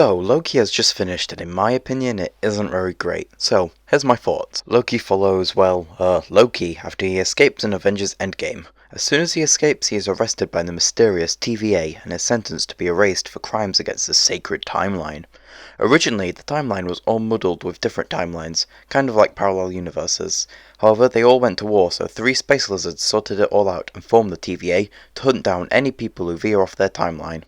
So, Loki has just finished, and in my opinion, it isn't very great. So, here's my thoughts. Loki follows, Loki after he escapes in Avengers Endgame. As soon as he escapes, he is arrested by the mysterious TVA and is sentenced to be erased for crimes against the sacred timeline. Originally, the timeline was all muddled with different timelines, kind of like parallel universes. However, they all went to war, so 3 space lizards sorted it all out and formed the TVA to hunt down any people who veer off their timeline.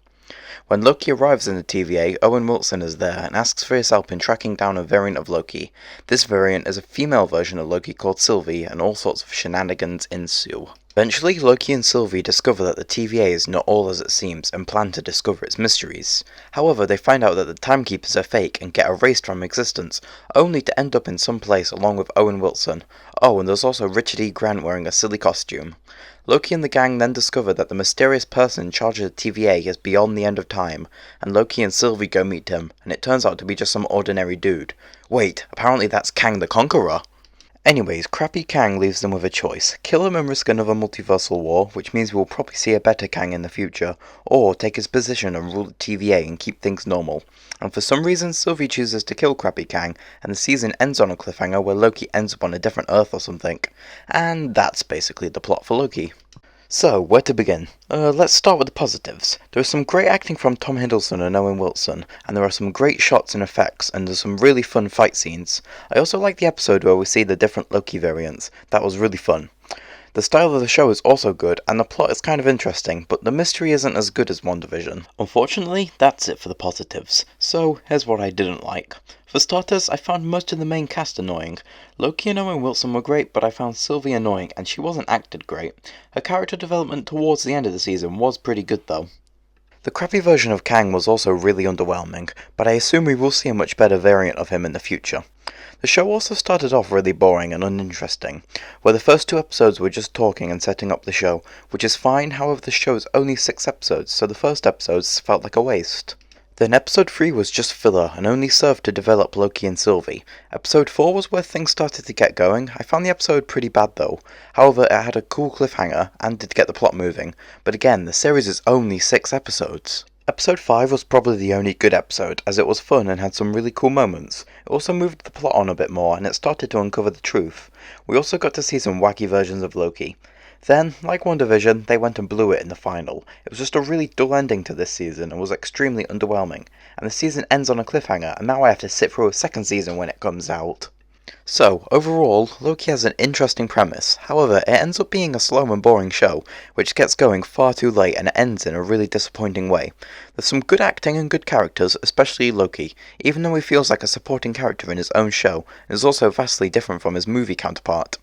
When Loki arrives in the TVA, Owen Wilson is there and asks for his help in tracking down a variant of Loki. This variant is a female version of Loki called Sylvie, and all sorts of shenanigans ensue. Eventually, Loki and Sylvie discover that the TVA is not all as it seems and plan to discover its mysteries. However, they find out that the timekeepers are fake and get erased from existence, only to end up in some place along with Owen Wilson. Oh, and there's also Richard E. Grant wearing a silly costume. Loki and the gang then discover that the mysterious person in charge of the TVA is beyond the end of time, and Loki and Sylvie go meet him, and it turns out to be just some ordinary dude. Wait, apparently that's Kang the Conqueror! Anyways, crappy Kang leaves them with a choice: kill him and risk another multiversal war, which means we'll probably see a better Kang in the future, or take his position and rule the TVA and keep things normal. And for some reason Sylvie chooses to kill crappy Kang, and the season ends on a cliffhanger where Loki ends up on a different Earth or something. And that's basically the plot for Loki. So, where to begin? Let's start with the positives. There is some great acting from Tom Hiddleston and Owen Wilson, and there are some great shots and effects, and there's some really fun fight scenes. I also like the episode where we see the different Loki variants. That was really fun. The style of the show is also good, and the plot is kind of interesting, but the mystery isn't as good as WandaVision. Unfortunately, that's it for the positives. So, here's what I didn't like. For starters, I found most of the main cast annoying. Loki and Owen Wilson were great, but I found Sylvie annoying, and she wasn't acted great. Her character development towards the end of the season was pretty good though. The crappy version of Kang was also really underwhelming, but I assume we will see a much better variant of him in the future. The show also started off really boring and uninteresting, where the first 2 episodes were just talking and setting up the show, which is fine. However, the show is only 6 episodes, so the first episodes felt like a waste. Then episode 3 was just filler and only served to develop Loki and Sylvie. Episode 4 was where things started to get going. I found the episode pretty bad though. However, it had a cool cliffhanger and did get the plot moving, but again, the series is only 6 episodes. Episode 5 was probably the only good episode, as it was fun and had some really cool moments. It also moved the plot on a bit more, and it started to uncover the truth. We also got to see some wacky versions of Loki. Then, like WandaVision, they went and blew it in the final. It was just a really dull ending to this season and was extremely underwhelming. And the season ends on a cliffhanger, and now I have to sit through a second season when it comes out. So, overall, Loki has an interesting premise. However, it ends up being a slow and boring show, which gets going far too late and ends in a really disappointing way. There's some good acting and good characters, especially Loki, even though he feels like a supporting character in his own show, and is also vastly different from his movie counterpart.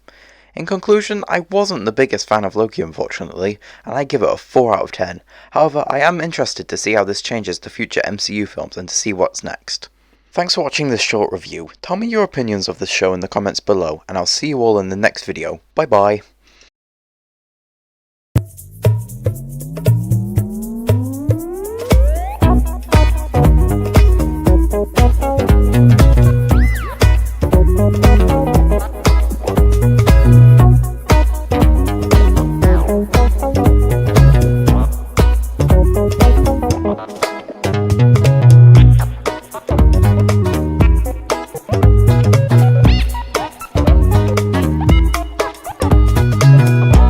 In conclusion, I wasn't the biggest fan of Loki unfortunately, and I give it a 4 out of 10. However, I am interested to see how this changes to future MCU films and to see what's next. Thanks for watching this short review. Tell me your opinions of this show in the comments below, and I'll see you all in the next video. Bye bye.